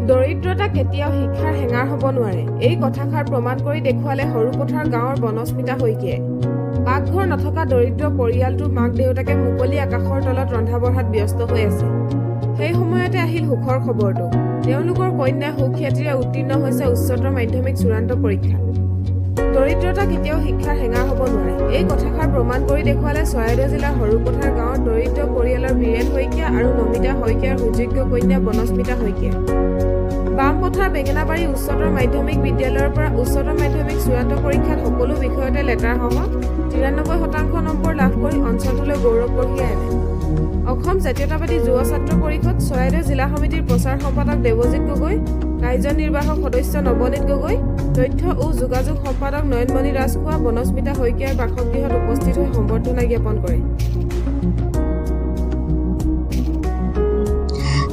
দৰিদ্ৰতা কেতিয়াও শিক্ষাৰ হেঙাৰ হ'ব নোৱাৰে। এই কথাষাৰ প্ৰমাণ কৰি দেখুৱালে সৰুপথাৰ গাঁৱৰ বনস্মিতা শইকীয়াই। পাকঘৰ নথকা দৰিদ্ৰ পৰিয়ালটোৰ মাক দেউতাকে মুকলি আকাশৰ তলত ৰন্ধা বঢ়াত ব্যস্ত হৈ আছে। সেই সময়তে আহিল সুখৰ খবৰটো। তেওঁলোকৰ কন্যা সুখ্যাতিৰে উত্তীৰ্ণ হৈছে উচ্চতৰ মাধ্যমিক চূড়ান্ত পৰীক্ষা। দৰিদ্ৰতা কেতিয়াও শিক্ষাৰ হেঙাৰ হ'ব নোৱাৰে। এই কথাষাৰ প্ৰমাণ কৰি দেখুৱালে চৰাইদেউ জিলাৰ সৰুপথাৰ গাঁৱৰ দৰিদ্ৰ পৰিয়ালৰ বীৰেন শইকীয়া আৰু নমিতা শইকীয়াৰ সুযোগ্য কন্যা বনস্মিতা শইকীয়া। বামপথাৰ বেঙেনাবাৰী উচ্চতৰ মাধ্যমিক বিদ্যালয়ৰ পৰা উচ্চতৰ মাধ্যমিক চূড়ান্ত পৰীক্ষাত সকলো বিষয়তে লেটাৰসহ ৯৩% নম্বৰ লাভ কৰি অঞ্চলটোলৈ গৌৰৱ কঢ়িয়াই আনে। অসম জাতীয়তাবাদী যুৱ ছাত্ৰ পৰিষদ চৰাইদেউ জিলা সমিতিৰ প্ৰচাৰ সম্পাদক দেৱজিৎ গগৈ, কাৰ্যনিৰ্বাহক সদস্য নৱনীত গগৈ, তথ্য ও যোগাযোগ সম্পাদক নয়নমণি ৰাজখোৱা বনস্মিতা শইকীয়াৰ বাসগৃহত উপস্থিত হৈ সম্বৰ্ধনা জ্ঞাপন কৰে।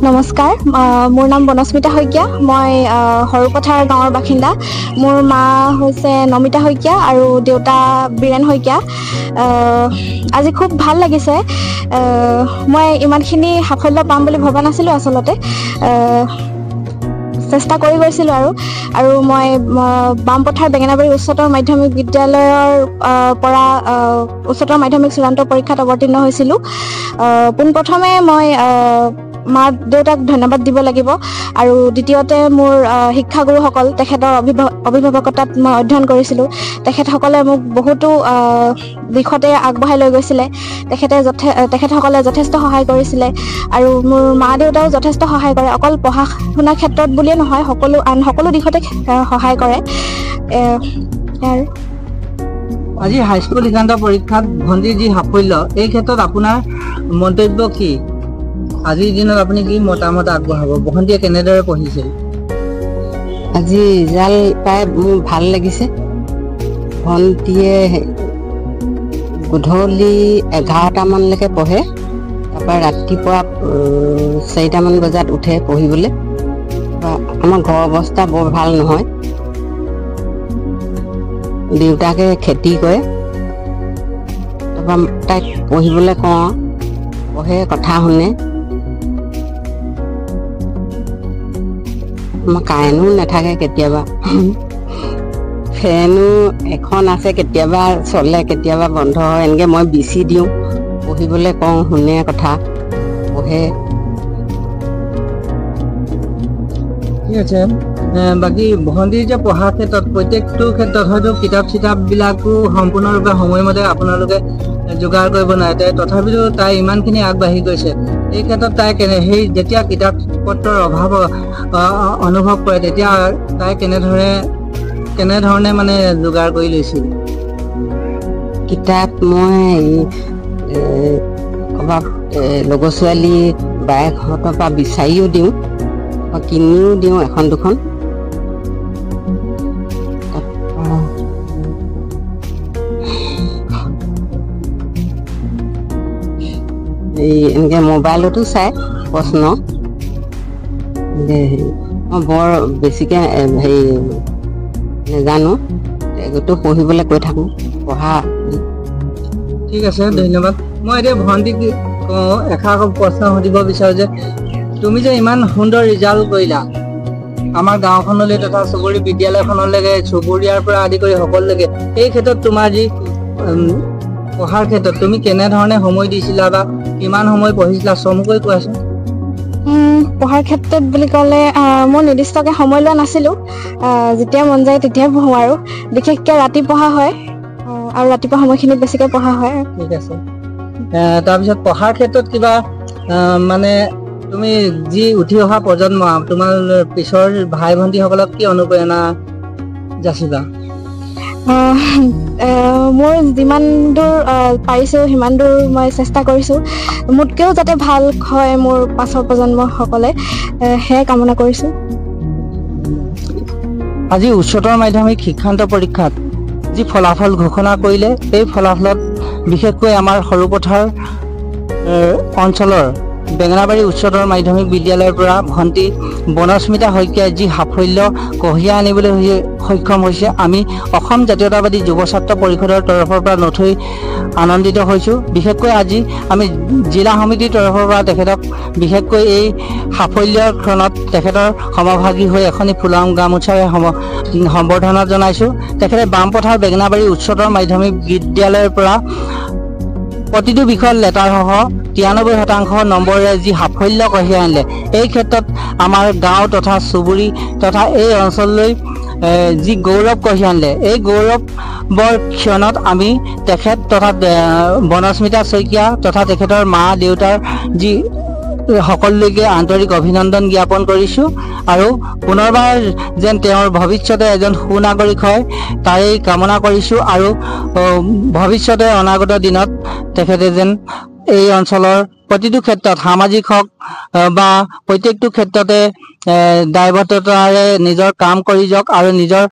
নমস্কাৰ, মোৰ নাম বনস্মিতা শইকীয়া। মই সৰুপথাৰ গাঁৱৰ বাসিন্দা। মোৰ মা হৈছে নমিতা শইকীয়া আৰু দেউতা বীৰেন শইকীয়া। আজি খুব ভাল লাগিছে। মই ইমানখিনি সাফল্য পাম বুলি ভবা নাছিলোঁ। আচলতে চেষ্টা কৰি গৈছিলোঁ আৰু মই বামপথাৰ বেঙেনাবাৰী উচ্চতৰ মাধ্যমিক বিদ্যালয়ৰ পৰা উচ্চতৰ মাধ্যমিক চূড়ান্ত পৰীক্ষাত অৱতীৰ্ণ হৈছিলোঁ। পোনপ্ৰথমে মই মা দেউতাক ধন্যবাদ দিব লাগিব আৰু দ্বিতীয়তে মোৰ শিক্ষাগুৰুসকল, তেখেতৰ অভিভাৱকতাত মই অধ্যয়ন কৰিছিলোঁ। তেখেতসকলে মোক বহুতো দিশতে আগবঢ়াই লৈ গৈছিলে। তেখেতসকলে যথেষ্ট সহায় কৰিছিলে আৰু মোৰ মা দেউতাও যথেষ্ট সহায় কৰে। অকল পঢ়া শুনাৰ ক্ষেত্ৰত বুলিয়ে নহয়, সকলো দিশতে সহায় কৰে। আৰু আজি হাইস্কুল শিক্ষান্ত পৰীক্ষাত ভণ্টিৰ যি সাফল্য, এই ক্ষেত্ৰত আপোনাৰ মন্তব্য কি? আজিৰ দিনত আপুনি কি মতামত আগবঢ়াব? ভণ্টিয়ে কেনেদৰে পঢ়িছিল? আজি ৰিজাল্ট পাই মোৰ ভাল লাগিছে। ভণ্টিয়ে গধূলি 11টামানলৈকে পঢ়ে, তাৰপৰা ৰাতিপুৱা 4টামান বজাত উঠে পঢ়িবলৈ। আমাৰ ঘৰৰ অৱস্থা বৰ ভাল নহয়। দেউতাকে খেতি কৰে, তাৰপৰা তাইক পঢ়িবলৈ কওঁ, পঢ়ে, কথা শুনে। আমাৰ কাৰেণ্টো নাথাকে, কেতিয়াবা ফেনো এখন আছে, কেতিয়াবা চলে, কেতিয়াবা বন্ধ হয়। এনেকৈ মই বিচি দিওঁ, পঢ়িবলৈ কওঁ, শুনে, কথা পঢ়ে। ঠিক আছে। বাকী ভণ্টিৰ যে পঢ়াৰ ক্ষেত্ৰত প্ৰত্যেকটো ক্ষেত্ৰত হয়তো কিতাপ চিতাপবিলাকো সম্পূৰ্ণৰূপে সময়মতে আপোনালোকে যোগাৰ কৰিব নোৱাৰে, তথাপিতো তাই ইমানখিনি আগবাঢ়ি গৈছে। এই ক্ষেত্ৰত তাই সেই যেতিয়া কিতাপ পত্ৰৰ অভাৱ অনুভৱ কৰে, তেতিয়া তাই কেনেধৰণে মানে যোগাৰ কৰি লৈছিল? কিতাপ মই ক'ৰবাত লগৰ ছোৱালী বায়েকহঁতৰ পৰা বিচাৰিও দিওঁ, কিনিও দিওঁ এখন দুখন। এনেকৈ মোবাইলতো চাই প্ৰশ্ন। মই বৰ বেছিকৈ নেজানো, এইটো পঢ়িবলৈ কৈ থাকোঁ, পঢ়া। ঠিক আছে, ধন্যবাদ। মই এতিয়া ভণ্টিক কওঁ, এষাৰ প্ৰশ্ন সুধিব বিচাৰোঁ যে তুমি যে ইমান সুন্দৰ ৰিজাল্ট কৰিলা, আমাৰ গাঁওখনলৈ তথা চুবুৰী বিদ্যালয়খনলৈকে, চুবুৰীয়াৰ পৰা আদি কৰি সকলোলৈকে, এই ক্ষেত্ৰত তোমাৰ যি পঢ়াৰ ক্ষেত্ৰত তুমি কেনেধৰণে সময় দিছিলা বা কিমান সময় পঢ়িছিলা, চমুকৈ কোৱাচোন। পঢ়াৰ ক্ষেত্ৰত বুলি ক'লে মই নিৰ্দিষ্টকৈ সময় লোৱা নাছিলোঁ। যেতিয়া মন যায় তেতিয়াই পঢ়োঁ আৰু বিশেষকৈ ৰাতি পঢ়া হয় আৰু ৰাতিপুৱা সময়খিনিত বেছিকৈ পঢ়া হয়। ঠিক আছে। তাৰপিছত পঢ়াৰ ক্ষেত্ৰত কিবা মানে তুমি যি উঠি অহা প্ৰজন্ম, তোমাৰ পিছৰ ভাই ভণ্টিসকলক কি অনুপ্ৰেৰণা যাচিবা? মোৰ যিমান দূৰ পাৰিছোঁ সিমান দূৰ মই চেষ্টা কৰিছোঁ। মোতকৈও যাতে ভাল হয় মোৰ পাছৰ প্ৰজন্মসকলে, সেয়াই কামনা কৰিছোঁ। আজি উচ্চতৰ মাধ্যমিক শিক্ষান্ত পৰীক্ষাত যি ফলাফল ঘোষণা কৰিলে, এই ফলাফলত বিশেষকৈ আমাৰ সৰুপথাৰ অঞ্চলৰ বেঙেনাবাৰী উচ্চতৰ মাধ্যমিক বিদ্যালয়ৰ পৰা ভণ্টি বনস্মিতা শইকীয়াই যি সাফল্য কঢ়িয়াই আনিবলৈ সক্ষম হৈছে, আমি অসম জাতীয়তাবাদী যুৱ ছাত্ৰ পৰিষদৰ তৰফৰ পৰা নথৈ আনন্দিত হৈছোঁ। বিশেষকৈ আজি আমি জিলা সমিতিৰ তৰফৰ পৰা তেখেতক বিশেষকৈ এই সাফল্যৰ ক্ষণত তেখেতৰ সমভাগী হৈ এখনি ফুলাম গামোচাৰে সম্বৰ্ধনা জনাইছোঁ। তেখেতে বামপথাৰ বেঙেনাবাৰী উচ্চতৰ মাধ্যমিক বিদ্যালয়ৰ পৰা প্ৰতিটো বিষয়ত লেটাৰসহ 93% নম্বৰেৰে যি সাফল্য কঢ়িয়াই আনিলে, এই ক্ষেত্ৰত আমাৰ গাঁও তথা চুবুৰী তথা এই অঞ্চললৈ যি গৌৰৱ কঢ়িয়াই আনিলে, এই গৌৰৱৰ ক্ষণত আমি তেখেত তথা বনস্মিতা শইকীয়া তথা তেখেতৰ মা দেউতাৰ যি সকলোলৈকে আন্তৰিক অভিনন্দন জ্ঞাপন কৰিছোঁ আৰু পুনৰবাৰ যেন তেওঁৰ ভৱিষ্যতে এজন সুনাগৰিক হয় তাৰেই কামনা কৰিছোঁ আৰু ভৱিষ্যতে অনাগত দিনত তেখেতে যেন এই অঞ্চলৰ প্ৰতিটো ক্ষেত্ৰত সামাজিক হওক বা প্ৰত্যেকটো ক্ষেত্ৰতে দায়বদ্ধতাৰে নিজৰ কাম কৰি যাওক আৰু নিজৰ